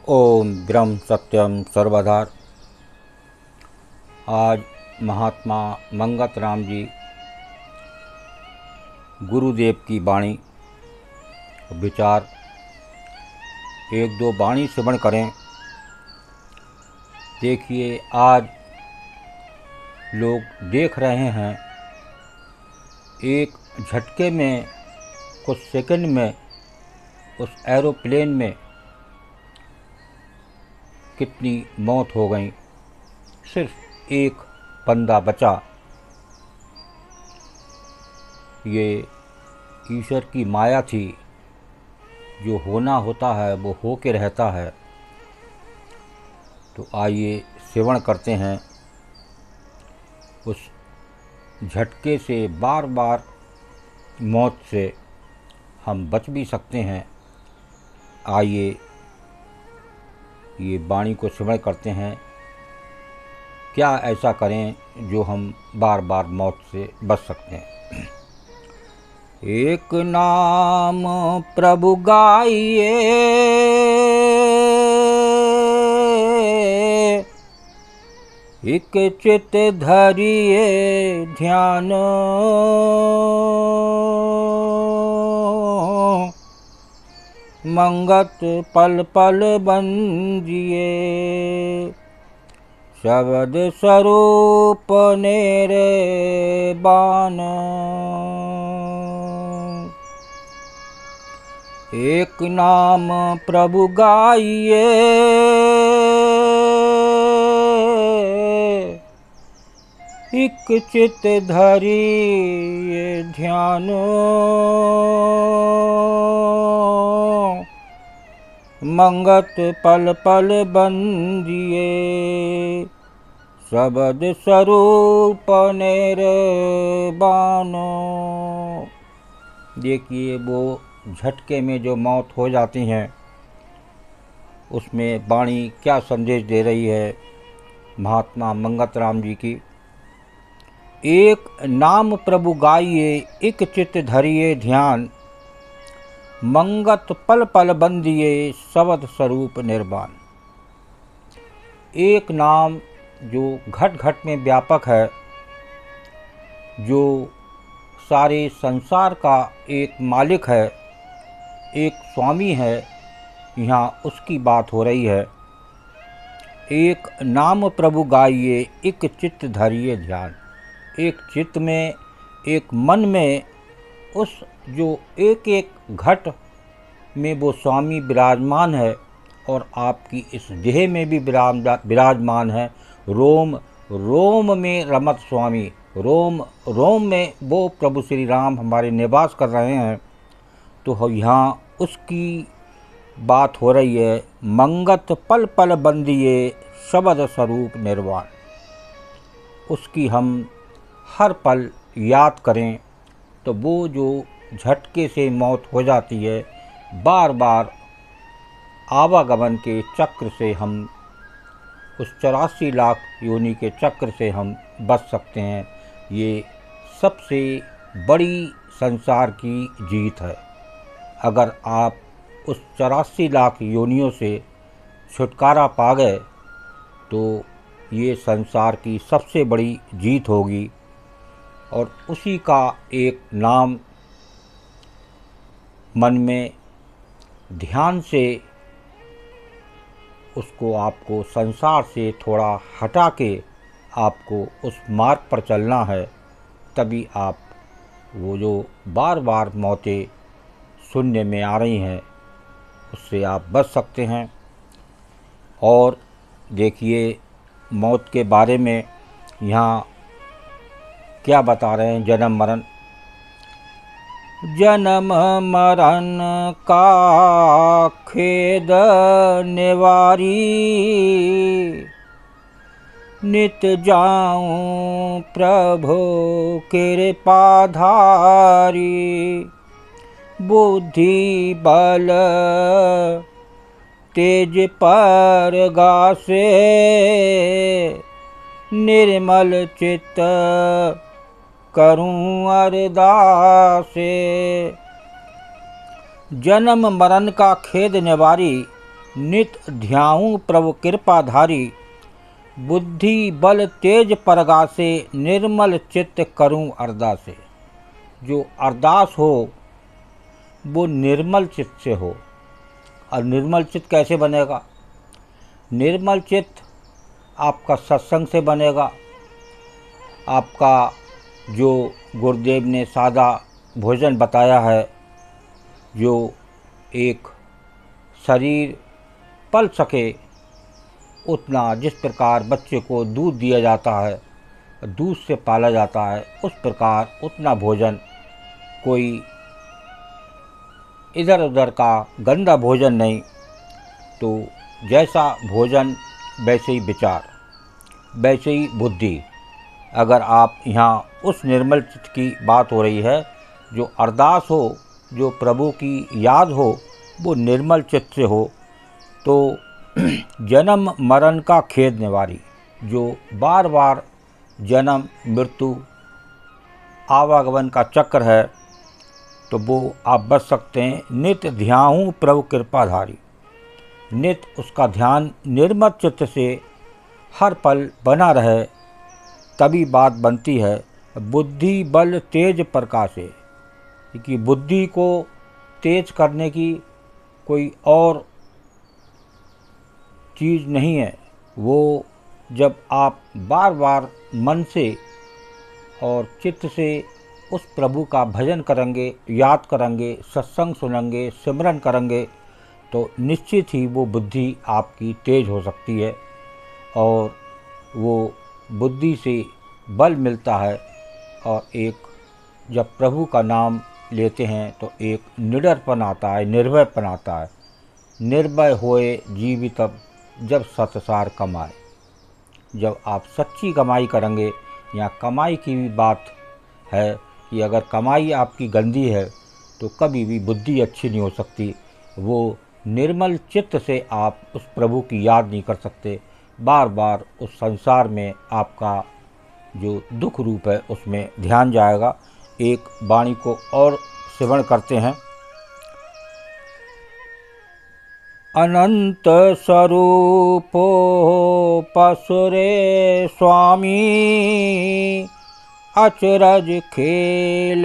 ओम ब्रह्म सत्यम सर्वधार। आज महात्मा मंगत राम जी गुरुदेव की वाणी विचार एक दो वाणी श्रवण करें। देखिए, आज लोग देख रहे हैं एक झटके में कुछ सेकंड में उस एरोप्लेन में कितनी मौत हो गई। सिर्फ एक बंदा बचा। ये ईश्वर की माया थी। जो होना होता है वो हो के रहता है। तो आइए सेवन करते हैं उस झटके से। बार बार मौत से हम बच भी सकते हैं। आइए ये वाणी को श्रवण करते हैं। क्या ऐसा करें जो हम बार बार मौत से बच सकते हैं। एक नाम प्रभु गाइए, एक चित धरिए ध्यान, मंगत पल पल बंजिए, शब्द स्वरूप नेरे बान। एक नाम प्रभु गाइए, एक चित धरिए ध्यान, मंगत पल पल बंदिए, शब्द स्वरूप निर्वाण। देखिए, वो झटके में जो मौत हो जाती हैं उसमें वाणी क्या संदेश दे रही है महात्मा मंगत राम जी की। एक नाम प्रभु गाइए, एक चित्त धरिए ध्यान, मंगत पल पल बंदिए, शब्द स्वरूप निर्वाण। एक नाम जो घट घट में व्यापक है, जो सारे संसार का एक मालिक है, एक स्वामी है, यहाँ उसकी बात हो रही है। एक नाम प्रभु गाइए, एक चित्त धरिए ध्यान। एक चित्त में, एक मन में उस जो एक एक घट में वो स्वामी विराजमान है और आपकी इस देह में भी विराजमान है। रोम रोम में रमत स्वामी, रोम रोम में वो प्रभु श्री राम हमारे निवास कर रहे हैं। तो यहाँ उसकी बात हो रही है। मंगत पल पल बंदिए, शब्द स्वरूप निर्वाण। उसकी हम हर पल याद करें तो वो जो झटके से मौत हो जाती है, बार बार आवागमन के चक्र से हम उस 84 लाख योनि के चक्र से हम बच सकते हैं। ये सबसे बड़ी संसार की जीत है। अगर आप उस 84 लाख योनियों से छुटकारा पा गए तो ये संसार की सबसे बड़ी जीत होगी। और उसी का एक नाम मन में ध्यान से उसको आपको संसार से थोड़ा हटा के आपको उस मार्ग पर चलना है। तभी आप वो जो बार बार मौतें शून्य में आ रही हैं उससे आप बच सकते हैं। और देखिए, मौत के बारे में यहाँ क्या बता रहे हैं। जन्म मरण, जन्म मरण का खेद निवारी, नित जाऊं प्रभु कृपाधारी, बुद्धि बल तेज पर गासे, निर्मल चित्त करूं अरदासे। जन्म मरण का खेद निवारी, नित ध्याऊं प्रभु कृपाधारी, बुद्धि बल तेज परगासे, निर्मल चित्त करूं अरदासे। जो अरदास हो वो निर्मल चित्त से हो। और निर्मल चित्त कैसे बनेगा? निर्मल चित्त आपका सत्संग से बनेगा। आपका जो गुरुदेव ने सादा भोजन बताया है, जो एक शरीर पल सके उतना, जिस प्रकार बच्चे को दूध दिया जाता है, दूध से पाला जाता है, उस प्रकार उतना भोजन, कोई इधर उधर का गंदा भोजन नहीं। तो जैसा भोजन वैसे ही विचार, वैसे ही बुद्धि। अगर आप यहाँ उस निर्मल चित्त की बात हो रही है, जो अरदास हो, जो प्रभु की याद हो, वो निर्मल चित्त से हो, तो जन्म मरण का खेद निवारी। जो बार बार जन्म मृत्यु आवागमन का चक्र है, तो वो आप बच सकते हैं। नित ध्याऊं प्रभु कृपाधारी, नित उसका ध्यान निर्मल चित्त से हर पल बना रहे, तभी बात बनती है। बुद्धि बल तेज प्रकाशे, क्योंकि बुद्धि को तेज करने की कोई और चीज़ नहीं है। वो जब आप बार बार मन से और चित्त से उस प्रभु का भजन करेंगे, याद करेंगे, सत्संग सुनेंगे, सिमरन करेंगे, तो निश्चित ही वो बुद्धि आपकी तेज हो सकती है। और वो बुद्धि से बल मिलता है। और एक जब प्रभु का नाम लेते हैं तो एक निडरपन आता है, निर्भयपन आता है। निर्भय होए जीवितम जब सतसार कमाए। जब आप सच्ची कमाई करेंगे, या कमाई की भी बात है कि अगर कमाई आपकी गंदी है तो कभी भी बुद्धि अच्छी नहीं हो सकती। वो निर्मल चित्त से आप उस प्रभु की याद नहीं कर सकते। बार बार उस संसार में आपका जो दुख रूप है उसमें ध्यान जाएगा। एक वाणी को और श्रवण करते हैं। अनंत स्वरूपो पसुरे स्वामी, अचरज खेल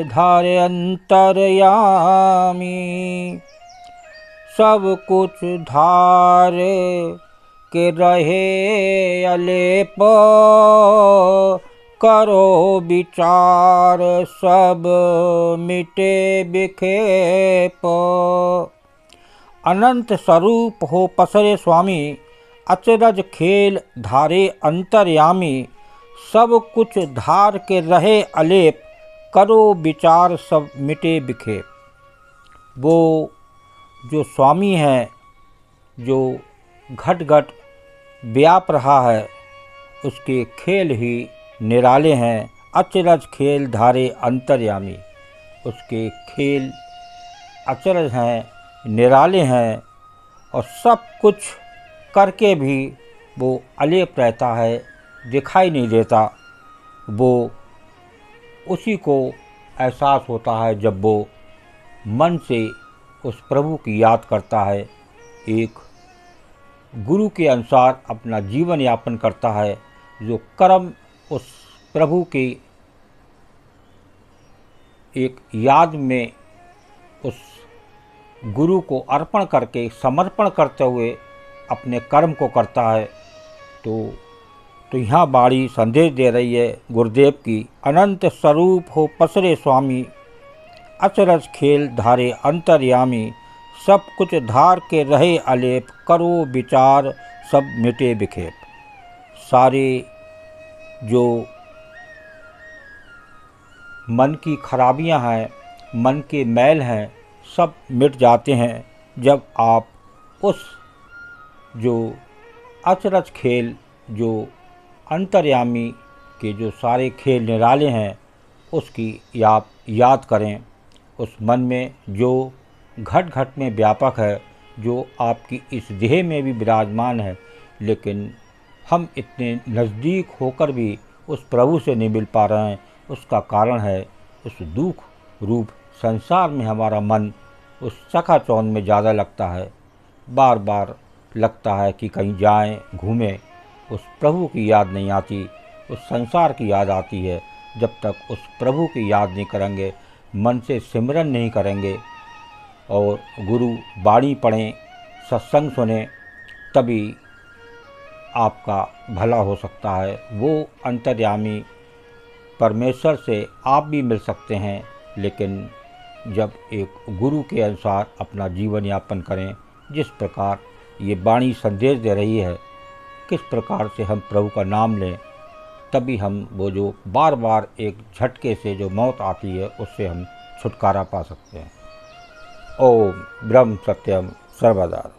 धारे अंतरयामी। सब कुछ धार के रहे अलेप, करो विचार सब मिटे विखेप। अनंत स्वरूप हो पसरे स्वामी, अचरज खेल धारे अंतर्यामी। सब कुछ धार के रहे अलेप, करो विचार सब मिटे बिखेप। वो जो स्वामी है, जो घट घट व्याप रहा है, उसके खेल ही निराले हैं। अचरज खेल धारे अंतर्यामी, उसके खेल अचरज हैं, निराले हैं। और सब कुछ करके भी वो अलेप रहता है, दिखाई नहीं देता। वो उसी को एहसास होता है जब वो मन से उस प्रभु की याद करता है, एक गुरु के अनुसार अपना जीवन यापन करता है। जो कर्म उस प्रभु की एक याद में उस गुरु को अर्पण करके, समर्पण करते हुए अपने कर्म को करता है। तो यहाँ बाड़ी संदेश दे रही है गुरुदेव की। अनंत स्वरूप हो पसरे स्वामी, अचरज खेल धारे अंतर्यामी। सब कुछ धार के रहे अलेप, करो विचार सब मिटे बिखेप। सारे जो मन की खराबियां हैं, मन के मैल हैं, सब मिट जाते हैं जब आप उस जो अचरज खेल, जो अंतर्यामी के जो सारे खेल निराले हैं, उसकी आप याद करें। उस मन में जो घट घट में व्यापक है, जो आपकी इस देह में भी विराजमान है, लेकिन हम इतने नज़दीक होकर भी उस प्रभु से नहीं मिल पा रहे हैं। उसका कारण है उस दुख रूप संसार में हमारा मन उस चकाचौंध में ज़्यादा लगता है। बार बार लगता है कि कहीं जाएं, घूमें, उस प्रभु की याद नहीं आती, उस संसार की याद आती है। जब तक उस प्रभु की याद नहीं करेंगे, मन से सिमरन नहीं करेंगे और गुरु वाणी पढ़ें, सत्संग सुने, तभी आपका भला हो सकता है। वो अंतर्यामी परमेश्वर से आप भी मिल सकते हैं, लेकिन जब एक गुरु के अनुसार अपना जीवन यापन करें, जिस प्रकार ये वाणी संदेश दे रही है, किस प्रकार से हम प्रभु का नाम लें, तभी हम वो जो बार बार एक झटके से जो मौत आती है उससे हम छुटकारा पा सकते हैं। ओम ब्रह्म सत्यम सर्वदा।